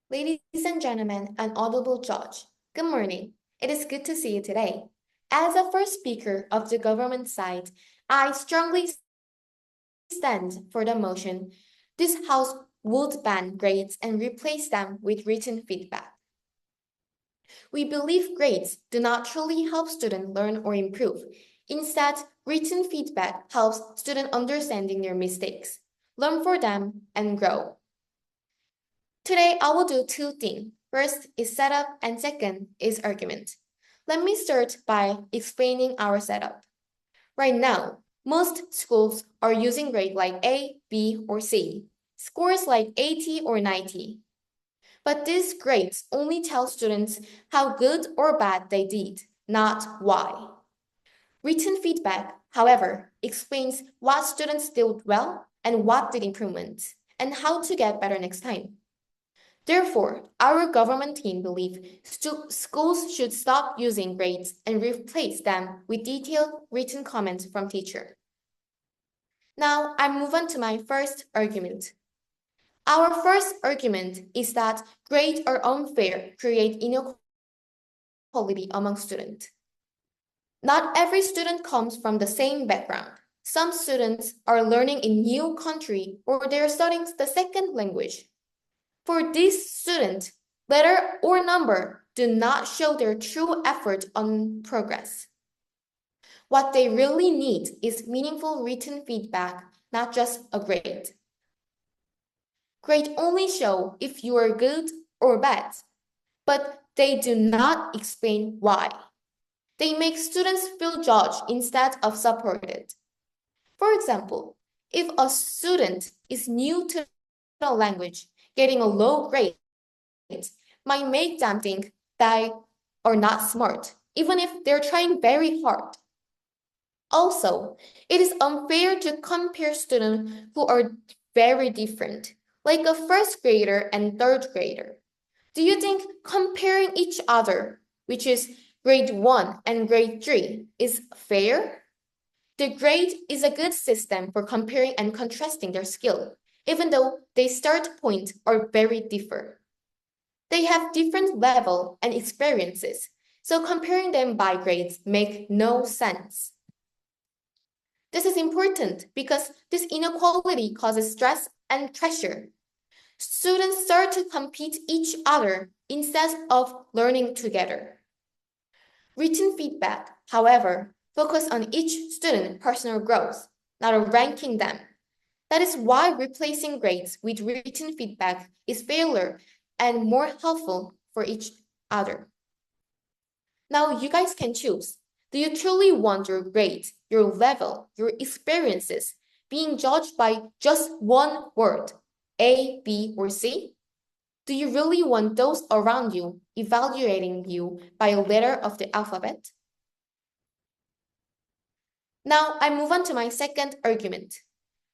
Ladies and gentlemen, an audible judge, good morning. It is good to see you today. As a first speaker of the government side, I strongly stand for the motion this House would ban grades and replace them with written feedback. We believe grades do not truly help students learn or improve. Instead, written feedback helps students understanding their mistakes, learn for them, and grow. Today, I will do two things. First is setup and second is argument. Let me start by explaining our setup. Right now, most schools are using grades like A, B, or C, scores like 80 or 90. But these grades only tell students how good or bad they did, not why. Written feedback, however, explains what students did well and what did improvement, and how to get better next time. Therefore, our government team believes schools should stop using grades and replace them with detailed written comments from teachers. Now, I move on to my first argument. Our first argument is that grades are unfair, create inequality among students. Not every student comes from the same background. Some students are learning in new country or they are studying the second language. For these students, letter or number do not show their true effort on progress. What they really need is meaningful written feedback, not just a grade. Grades only show if you are good or bad, but they do not explain why. They make students feel judged instead of supported. For example, if a student is new to the language, getting a low grade might make them think they are not smart, even if they're trying very hard. Also, it is unfair to compare students who are very different, like a first grader and third grader. Do you think comparing each other, which is grade 1 and grade 3, is fair? The grade is a good system for comparing and contrasting their skill, even though their start points are very different. They have different level and experiences, so comparing them by grades make no sense. This is important because this inequality causes stress and pressure. Students start to compete each other instead of learning together. Written feedback, however, focus on each student's personal growth, not ranking them. That is why replacing grades with written feedback is fairer and more helpful for each other. Now you guys can choose. Do you truly want your grades, your level, your experiences being judged by just one word, A, B, or C? Do you really want those around you evaluating you by a letter of the alphabet? Now I move on to my second argument.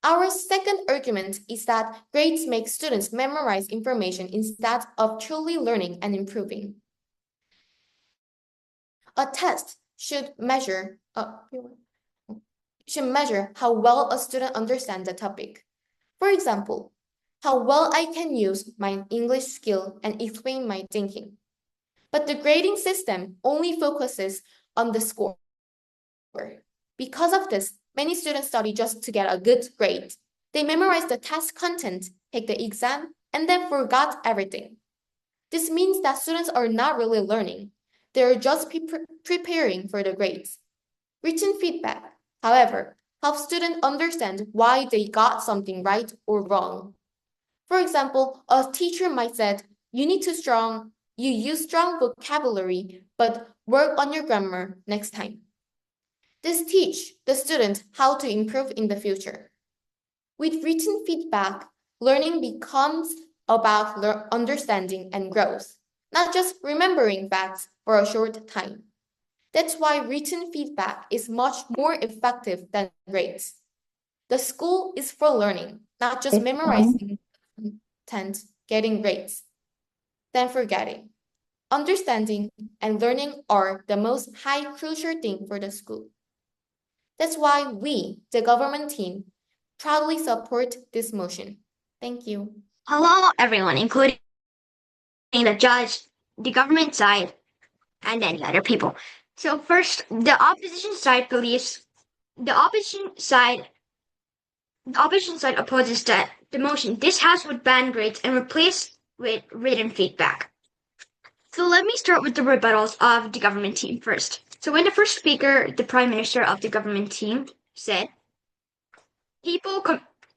Our second argument is that grades make students memorize information instead of truly learning and improving. A test should measure how well a student understands the topic. For example, how well I can use my English skill and explain my thinking. But the grading system only focuses on the score. Because of this, many students study just to get a good grade. They memorize the test content, take the exam, and then forgot everything. This means that students are not really learning. They're just preparing for the grades. Written feedback, however, helps students understand why they got something right or wrong. For example, a teacher might say, you use strong vocabulary, but work on your grammar next time. This teaches the student how to improve in the future. With written feedback, learning becomes about understanding and growth, not just remembering facts for a short time. That's why written feedback is much more effective than grades. The school is for learning, not just memorizing content, getting grades, then forgetting. Understanding and learning are the most high crucial thing for the school. That's why we, the government team, proudly support this motion. Thank you. Hello, everyone, including the judge, the government side, and any other people. So first, the opposition side opposes the motion. This House would ban grades and replace with written feedback. So let me start with the rebuttals of the government team first. So when the first speaker, the prime minister of the government team, said,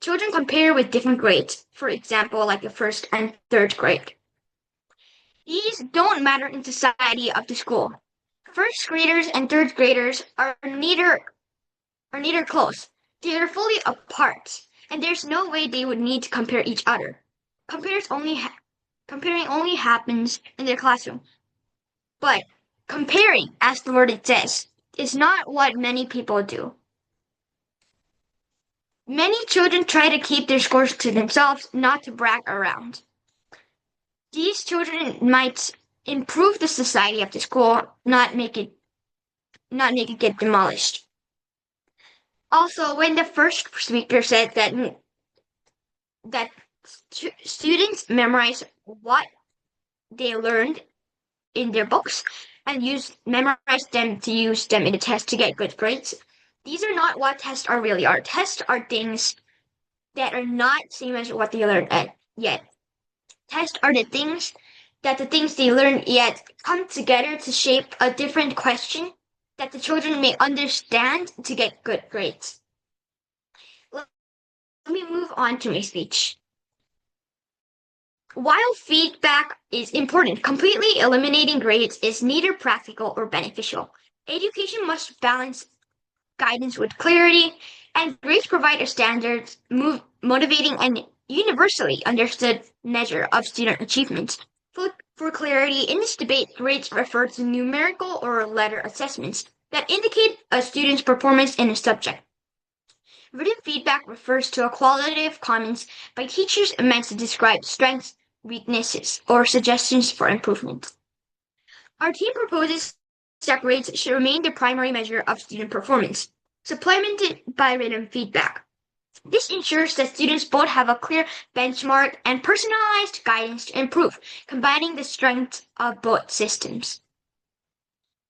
children compare with different grades, for example, like the first and third grade. These don't matter in society of the school. First graders and third graders are neither close. They are fully apart, and there's no way they would need to compare each other. Comparing only happens in their classroom. But comparing, as the word it says, is not what many people do. Many children try to keep their scores to themselves, not to brag around. These children might improve the society of the school, not make it get demolished. Also, when the first speaker said that students memorize what they learned in their books and memorize them to use them in the test to get good grades, these are not what tests are really are. Tests are things that are not same as what they learned yet. Tests are the things they learn yet come together to shape a different question that the children may understand to get good grades. Let me move on to my speech. While feedback is important, completely eliminating grades is neither practical or beneficial. Education must balance guidance with clarity, and grades provide a standard, motivating, and universally understood measure of student achievement. For clarity, in this debate, grades refer to numerical or letter assessments that indicate a student's performance in a subject. Written feedback refers to a qualitative comments by teachers meant to describe strengths, weaknesses, or suggestions for improvement. Our team proposes that grades should remain the primary measure of student performance, supplemented by written feedback. This ensures that students both have a clear benchmark and personalized guidance to improve, combining the strengths of both systems.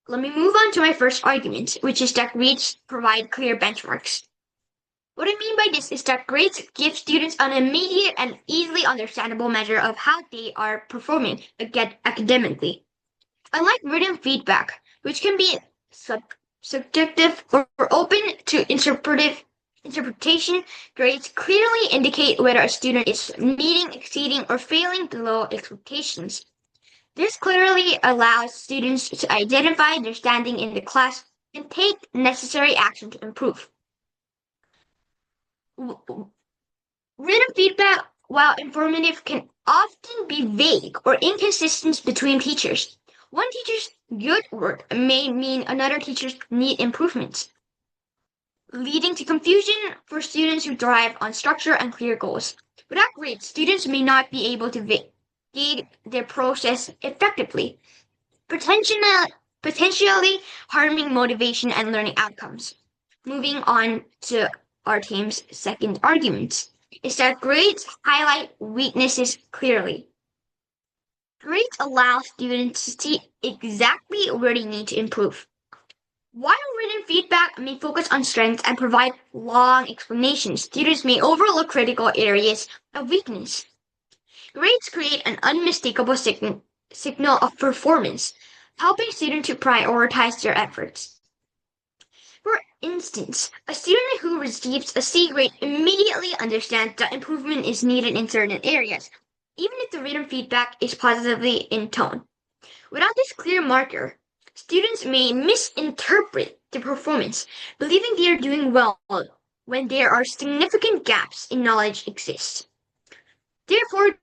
Let me move on to my first argument, which is that grades provide clear benchmarks. What I mean by this is that grades give students an immediate and easily understandable measure of how they are performing academically. Unlike written feedback, which can be subjective or open to interpretation, grades clearly indicate whether a student is meeting, exceeding, or failing below expectations. This clearly allows students to identify their standing in the class and take necessary action to improve. Written feedback, while informative, can often be vague or inconsistent between teachers. One teacher's good work may mean another teacher's need improvements, leading to confusion for students who thrive on structure and clear goals. Without grades, students may not be able to gauge their process effectively, potentially harming motivation and learning outcomes. Moving on to our team's second argument is that grades highlight weaknesses clearly. Grades allow students to see exactly where they need to improve. While written feedback may focus on strengths and provide long explanations, students may overlook critical areas of weakness. Grades create an unmistakable signal of performance, helping students to prioritize their efforts. For instance, a student who receives a C grade immediately understands that improvement is needed in certain areas, even if the written feedback is positively in tone. Without this clear marker, students may misinterpret the performance, believing they are doing well when there are significant gaps in knowledge exist. Therefore,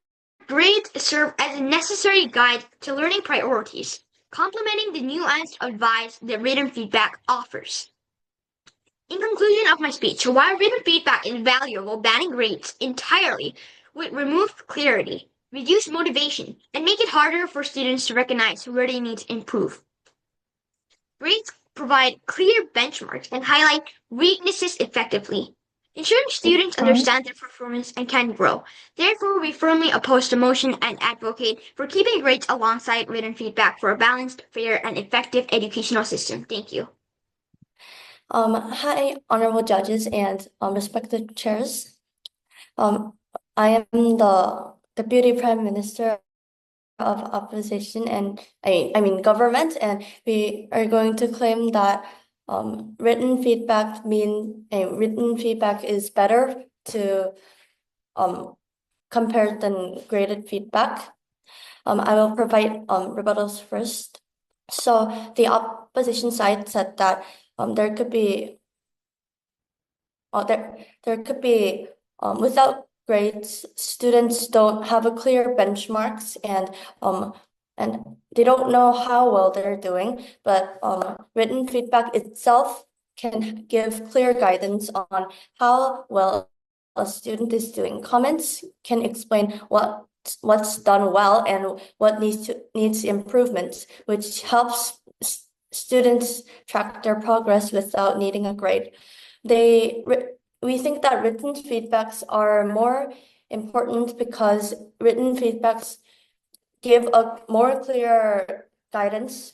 grades serve as a necessary guide to learning priorities, complementing the nuanced advice that written feedback offers. In conclusion of my speech, while written feedback is valuable, banning grades entirely would remove clarity, reduce motivation, and make it harder for students to recognize where they need to improve. Grades provide clear benchmarks and highlight weaknesses effectively. ensuring students understand their performance and can grow. Therefore, we firmly oppose the motion and advocate for keeping grades alongside written feedback for a balanced, fair, and effective educational system. Thank you. Hi, honorable judges and respected chairs. I am the Deputy Prime Minister of Opposition and I mean government, and we are going to claim that written feedback is better to compare than graded feedback. I will provide rebuttals first. So the opposition side said that there could be without grades, students don't have a clear benchmarks and they don't know how well they're doing, but written feedback itself can give clear guidance on how well a student is doing. Comments can explain what's done well and what needs improvement, which helps students track their progress without needing a grade. We think that written feedbacks are more important because written feedbacks give a more clear guidance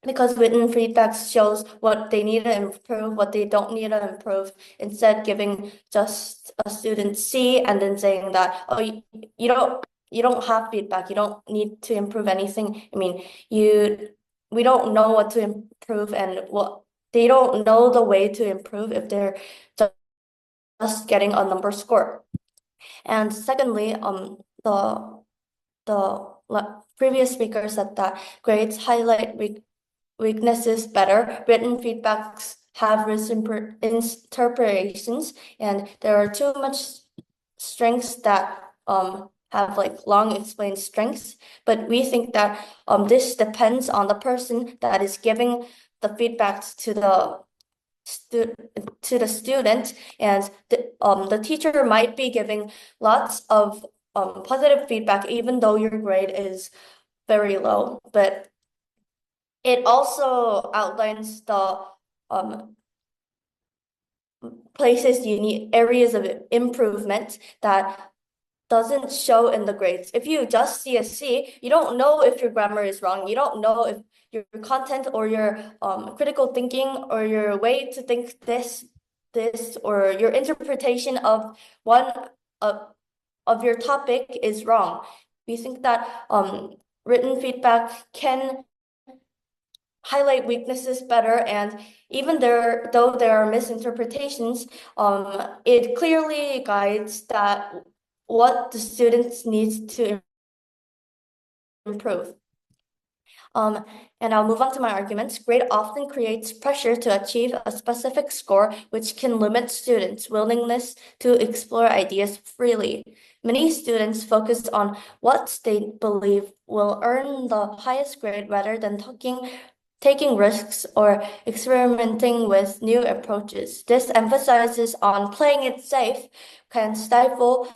because written feedback shows what they need to improve, what they don't need to improve, instead giving just a student C and then saying that, oh, you don't have feedback, you don't need to improve anything. I mean, we don't know what to improve and what they don't know the way to improve if they're just getting a number score. And secondly, the previous speaker said that grades highlight weaknesses better. Written feedbacks have misinterpretations, and there are too much strengths that have like long explained strengths. But we think that this depends on the person that is giving the feedbacks to the student, and the teacher might be giving lots of positive feedback even though your grade is very low, but it also outlines the places you need, areas of improvement that doesn't show in the grades. If you just see a C, you don't know if your grammar is wrong. You don't know if your content or your critical thinking or your way to think this or your interpretation of one of your topic is wrong. We think that written feedback can highlight weaknesses better, and even though there are misinterpretations, it clearly guides that what the students needs to improve. And I'll move on to my arguments. Grade often creates pressure to achieve a specific score, which can limit students' willingness to explore ideas freely. Many students focus on what they believe will earn the highest grade rather than taking risks or experimenting with new approaches. This emphasizes on playing it safe can stifle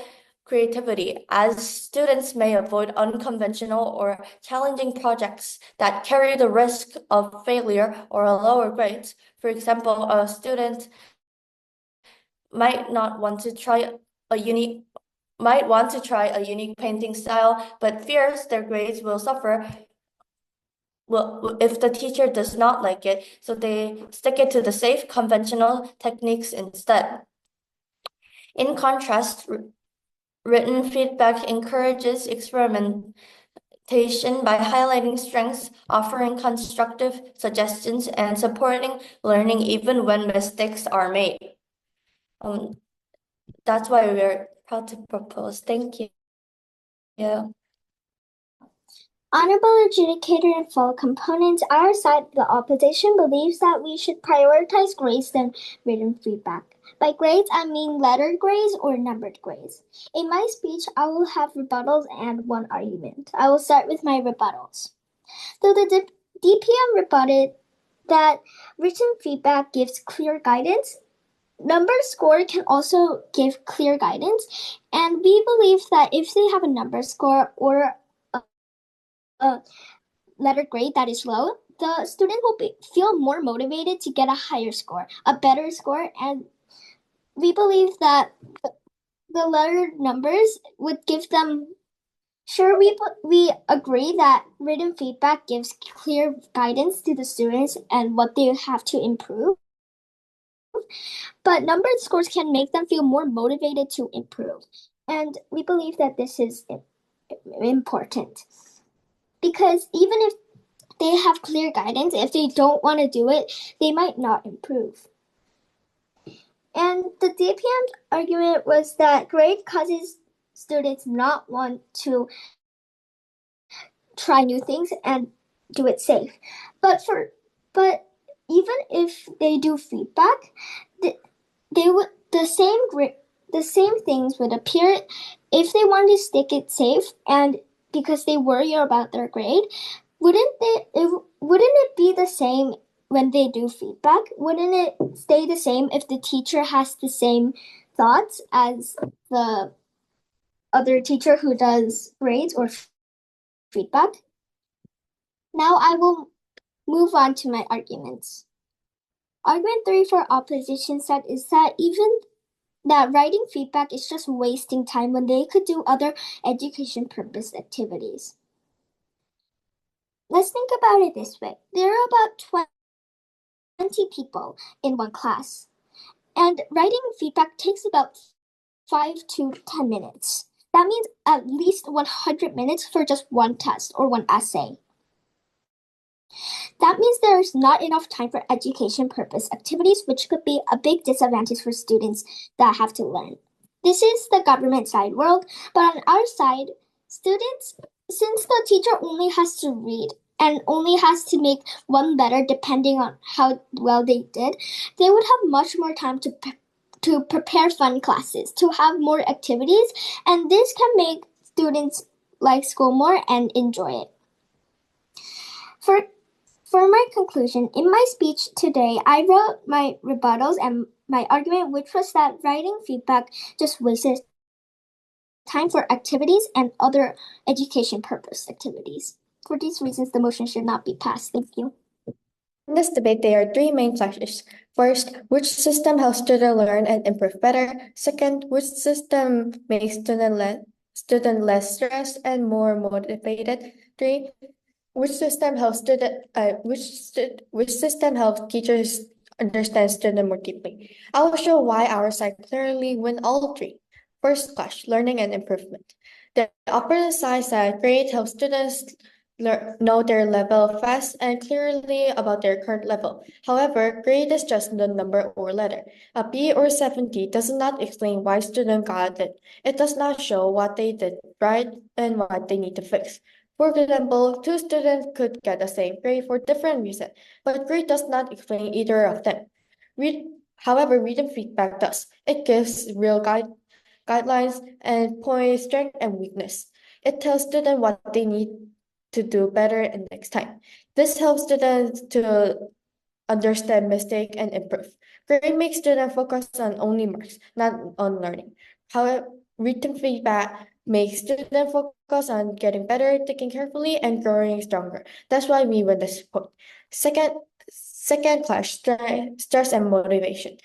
creativity, as students may avoid unconventional or challenging projects that carry the risk of failure or a lower grade. For example, a student might want to try a unique painting style, but fears their grades will suffer if the teacher does not like it, so they stick it to the safe conventional techniques instead. In contrast, written feedback encourages experimentation by highlighting strengths, offering constructive suggestions, and supporting learning even when mistakes are made. That's why we're proud to propose. Thank you. Yeah. Honorable adjudicator and fellow components, our side, the opposition, believes that we should prioritize grades than written feedback. By grades, I mean letter grades or numbered grades. In my speech, I will have rebuttals and one argument. I will start with my rebuttals. Though the DPM rebutted that written feedback gives clear guidance, number score can also give clear guidance, and we believe that if they have a number score or a letter grade that is low, the student will feel more motivated to get a higher score, a better score, and we believe that the letter numbers would give them. Sure, we agree that written feedback gives clear guidance to the students and what they have to improve. But numbered scores can make them feel more motivated to improve. And we believe that this is important. Because even if they have clear guidance, if they don't want to do it, they might not improve. And the DPM's argument was that grade causes students not want to try new things and do it safe. But even if they do feedback, they would the same things would appear if they want to stick it safe, and because they worry about their grade. Wouldn't it be the same when they do feedback? Wouldn't it stay the same if the teacher has the same thoughts as the other teacher who does grades or feedback? Now I will move on to my arguments. Argument 3 for opposition side is that even that writing feedback is just wasting time when they could do other education purpose activities. Let's think about it this way. There are about 20 people in one class, and writing feedback takes about 5 to 10 minutes. That means at least 100 minutes for just one test or one essay. That means there's not enough time for education purpose activities, which could be a big disadvantage for students that have to learn. This is the government side world, but on our side, students, since the teacher only has to read and only has to make one letter depending on how well they did, they would have much more time to prepare fun classes, to have more activities, and this can make students like school more and enjoy it. For my conclusion, in my speech today, I wrote my rebuttals and my argument, which was that writing feedback just wastes time for activities and other education purpose activities. For these reasons, the motion should not be passed. Thank you. In this debate, there are three main clashes. First, which system helps students learn and improve better? Second, which system makes student less stressed and more motivated? Three, which system helps which system helps teachers understand students more deeply? I will show why our side clearly win all three. First clash, learning and improvement. The opposite side said grade helps students know their level fast and clearly about their current level. However, grade is just the number or letter. A B or 70 does not explain why student got it. It does not show what they did right and what they need to fix. For example, two students could get the same grade for different reasons, but grade does not explain either of them. However, written feedback does. It gives real guidelines and points strength and weakness. It tells students what they need to do better next time. This helps students to understand mistake and improve. Grade makes students focus on only marks, not on learning. However, written feedback makes students focus on getting better, thinking carefully, and growing stronger. That's why we win this point. Second clash, stress and motivation.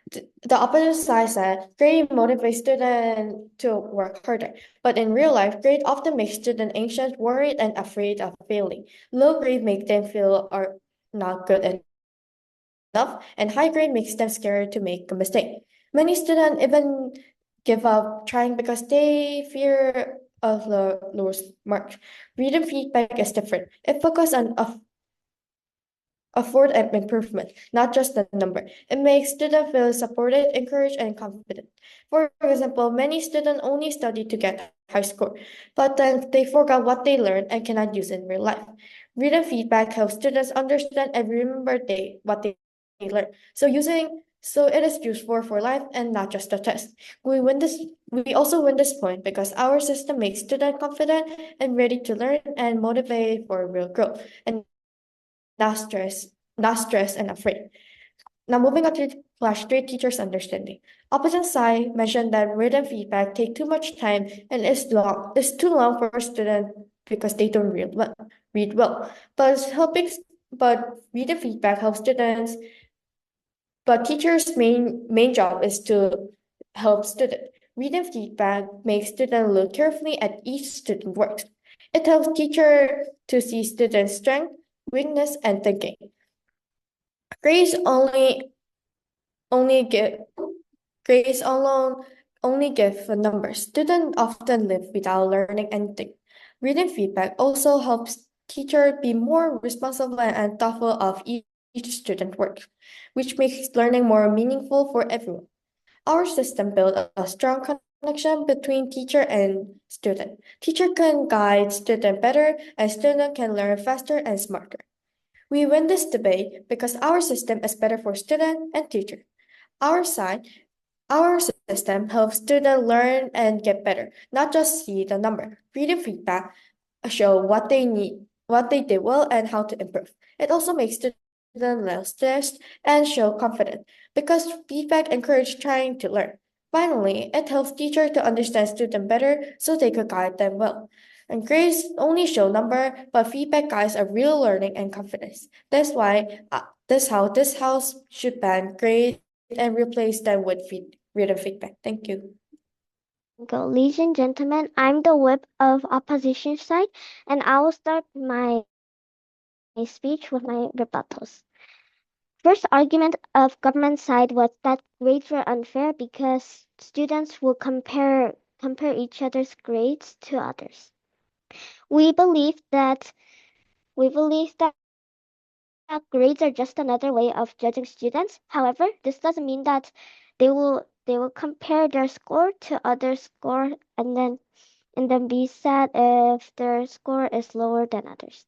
The opposite side said grade motivates students to work harder, but in real life, grade often makes students anxious, worried, and afraid of failing. Low grade make them feel are not good enough, and high grade makes them scared to make a mistake. Many students even give up trying because they fear of the lowest marks. Written feedback is different. It focuses on effort and improvement, not just the number. It makes students feel supported, encouraged, and confident. For example, many students only study to get high score, but then they forgot what they learned and cannot use in real life. Written feedback helps students understand and remember what they learned. So it is useful for life and not just a test. We also win this point because our system makes students confident and ready to learn and motivated for real growth. And not stressed and afraid. Now moving on to clash three teachers' understanding. Opposite side mentioned that written feedback take too much time and is too long for students because they don't read well. But written feedback helps students But teachers' main job is to help students. Reading feedback makes students look carefully at each student work. It helps teacher to see students' strength, weakness, and thinking. Grades only give grades alone only give a number. Students often live without learning anything. Reading feedback also helps teacher be more responsible and thoughtful of each student work, which makes learning more meaningful for everyone. Our system built a strong connection between teacher and student. Teacher can guide student better and student can learn faster and smarter. We win this debate because our system is better for student and teacher. Our side, our system helps students learn and get better, not just see the number. Reading feedback show what they need, what they did well, and how to improve. It also makes students less stressed and show confidence because feedback encourages trying to learn. Finally, it helps teachers to understand students better so they could guide them well. And grades only show number, but feedback guides a real learning and confidence. That's why that's how this house should ban grades and replace them with written feedback. Thank you. Ladies and gentlemen, I'm the whip of opposition side, and I will start my speech with my rebuttals. First argument of government side was that grades were unfair because students will compare each other's grades to others. We believe that grades are just another way of judging students. However, this doesn't mean that they will compare their score to other score and then be sad if their score is lower than others.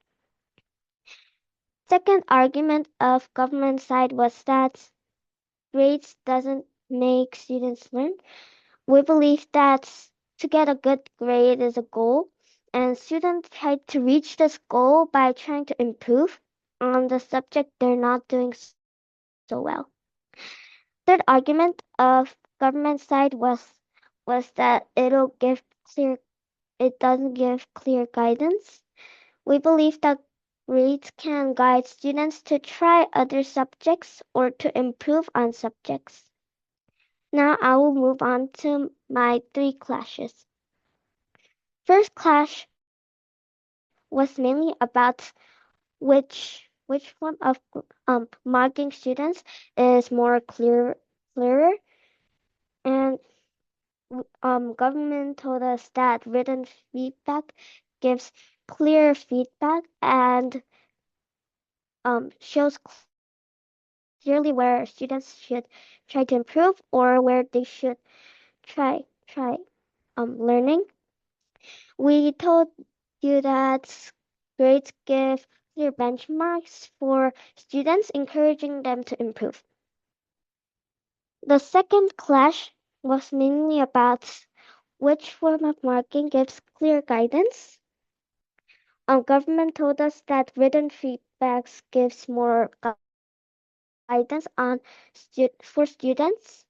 Second argument of government side was that grades doesn't make students learn. We believe that to get a good grade is a goal, and students try to reach this goal by trying to improve on the subject they're not doing so well. Third argument of government side was that it doesn't give clear guidance. We believe that grades can guide students to try other subjects or to improve on subjects. Now I will move on to my 3 clashes. First clash was mainly about which form of marking students is more clearer, and government told us that written feedback gives clear feedback and shows clearly where students should try to improve or where they should try learning. We told you that grades give clear benchmarks for students, encouraging them to improve. The second clash was mainly about which form of marking gives clear guidance. Government told us that written feedbacks gives more guidance for students,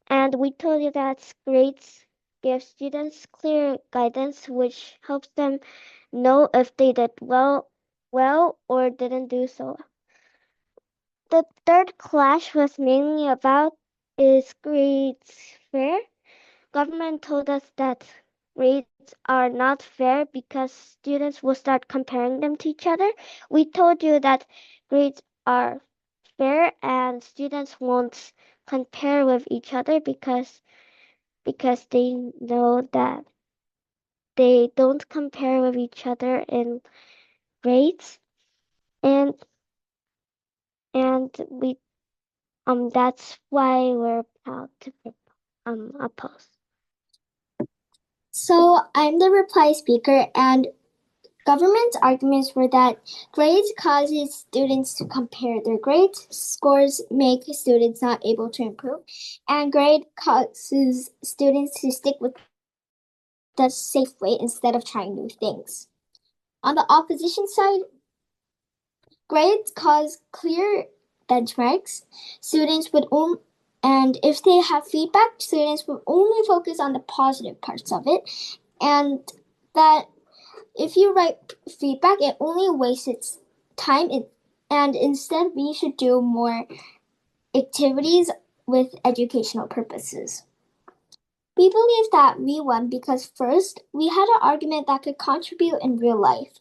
and we told you that grades give students clear guidance, which helps them know if they did well or didn't do so. The third clash was mainly about is grades fair? Government told us that grades are not fair because students will start comparing them to each other. We told you that grades are fair and students won't compare with each other because they know that they don't compare with each other in grades, and we that's why we're proud to oppose. So I'm the reply speaker, and government's arguments were that grades causes students to compare their grades, scores make students not able to improve, and grade causes students to stick with the safe way instead of trying new things. On the opposition side, grades cause clear benchmarks. Students would and if they have feedback, students will only focus on the positive parts of it, and that if you write feedback, it only wastes time, and instead we should do more activities with educational purposes. We believe that we won because first, we had an argument that could contribute in real life.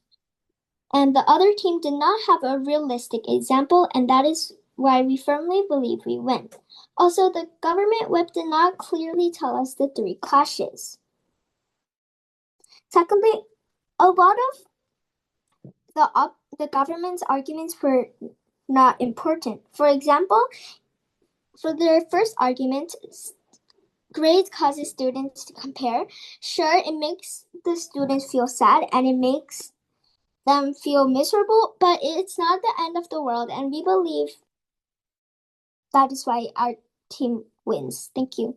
And the other team did not have a realistic example, and that is why we firmly believe we win. Also, the government whip did not clearly tell us the 3 clashes. Secondly, a lot of the government's arguments were not important. For example, for their first argument, grades causes students to compare. Sure, it makes the students feel sad and it makes them feel miserable, but it's not the end of the world, and we believe that is why our team wins. Thank you.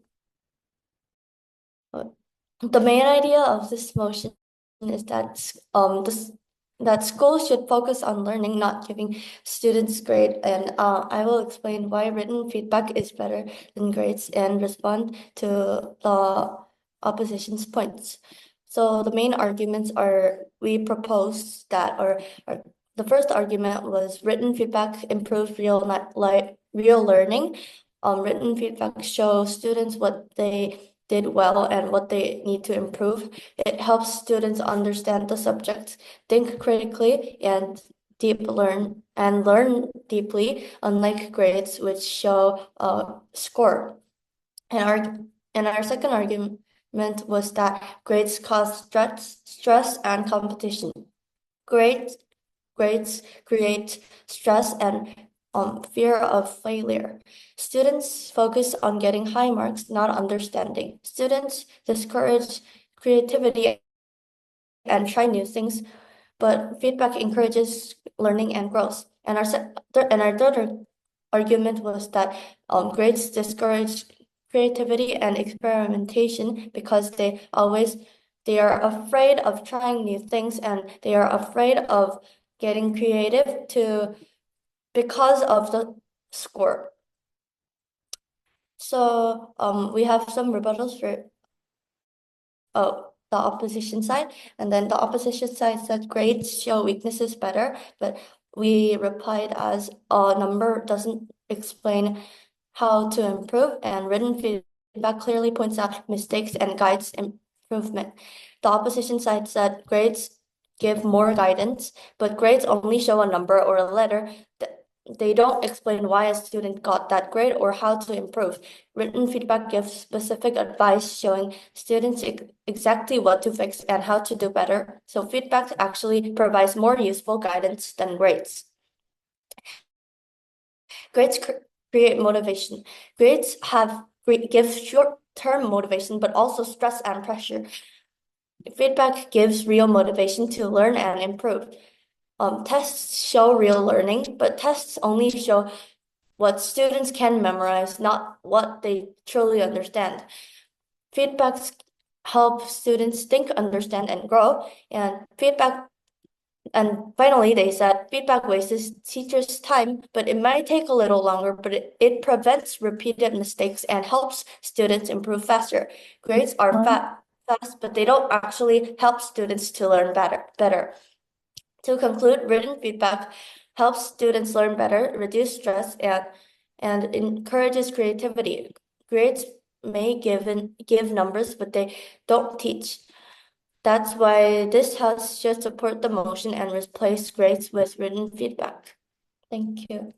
The main idea of this motion is that schools should focus on learning, not giving students grade. And I will explain why written feedback is better than grades and respond to the opposition's points. So the main arguments are, we propose that, or the first argument was written feedback improves real learning. Written feedback shows students what they did well and what they need to improve. It helps students understand the subject, think critically, and learn deeply, unlike grades which show a score. And our second argument was that grades cause stress and competition. Grades create stress and fear of failure. Students focus on getting high marks, not understanding. Students discourage creativity and try new things, but feedback encourages learning and growth. And our third argument was that grades discourage creativity and experimentation because they are afraid of trying new things, and they are afraid of getting creative because of the score. So we have some rebuttals for the opposition side, and then the opposition side said grades show weaknesses better, but we replied as a number doesn't explain how to improve, and written feedback clearly points out mistakes and guides improvement. The opposition side said grades give more guidance, but grades only show a number or a letter. They don't explain why a student got that grade or how to improve. Written feedback gives specific advice showing students exactly what to fix and how to do better. So feedback actually provides more useful guidance than grades. Grades create motivation. Grades give short-term motivation, but also stress and pressure. Feedback gives real motivation to learn and improve. Tests show real learning, but tests only show what students can memorize, not what they truly understand. Feedbacks help students think, understand, and grow. And finally, they said feedback wastes teachers' time, but it might take a little longer, but it prevents repeated mistakes and helps students improve faster. Grades are fast, but they don't actually help students to learn better. To conclude, written feedback helps students learn better, reduce stress, and encourages creativity. Grades may give numbers, but they don't teach. That's why this house should support the motion and replace grades with written feedback. Thank you.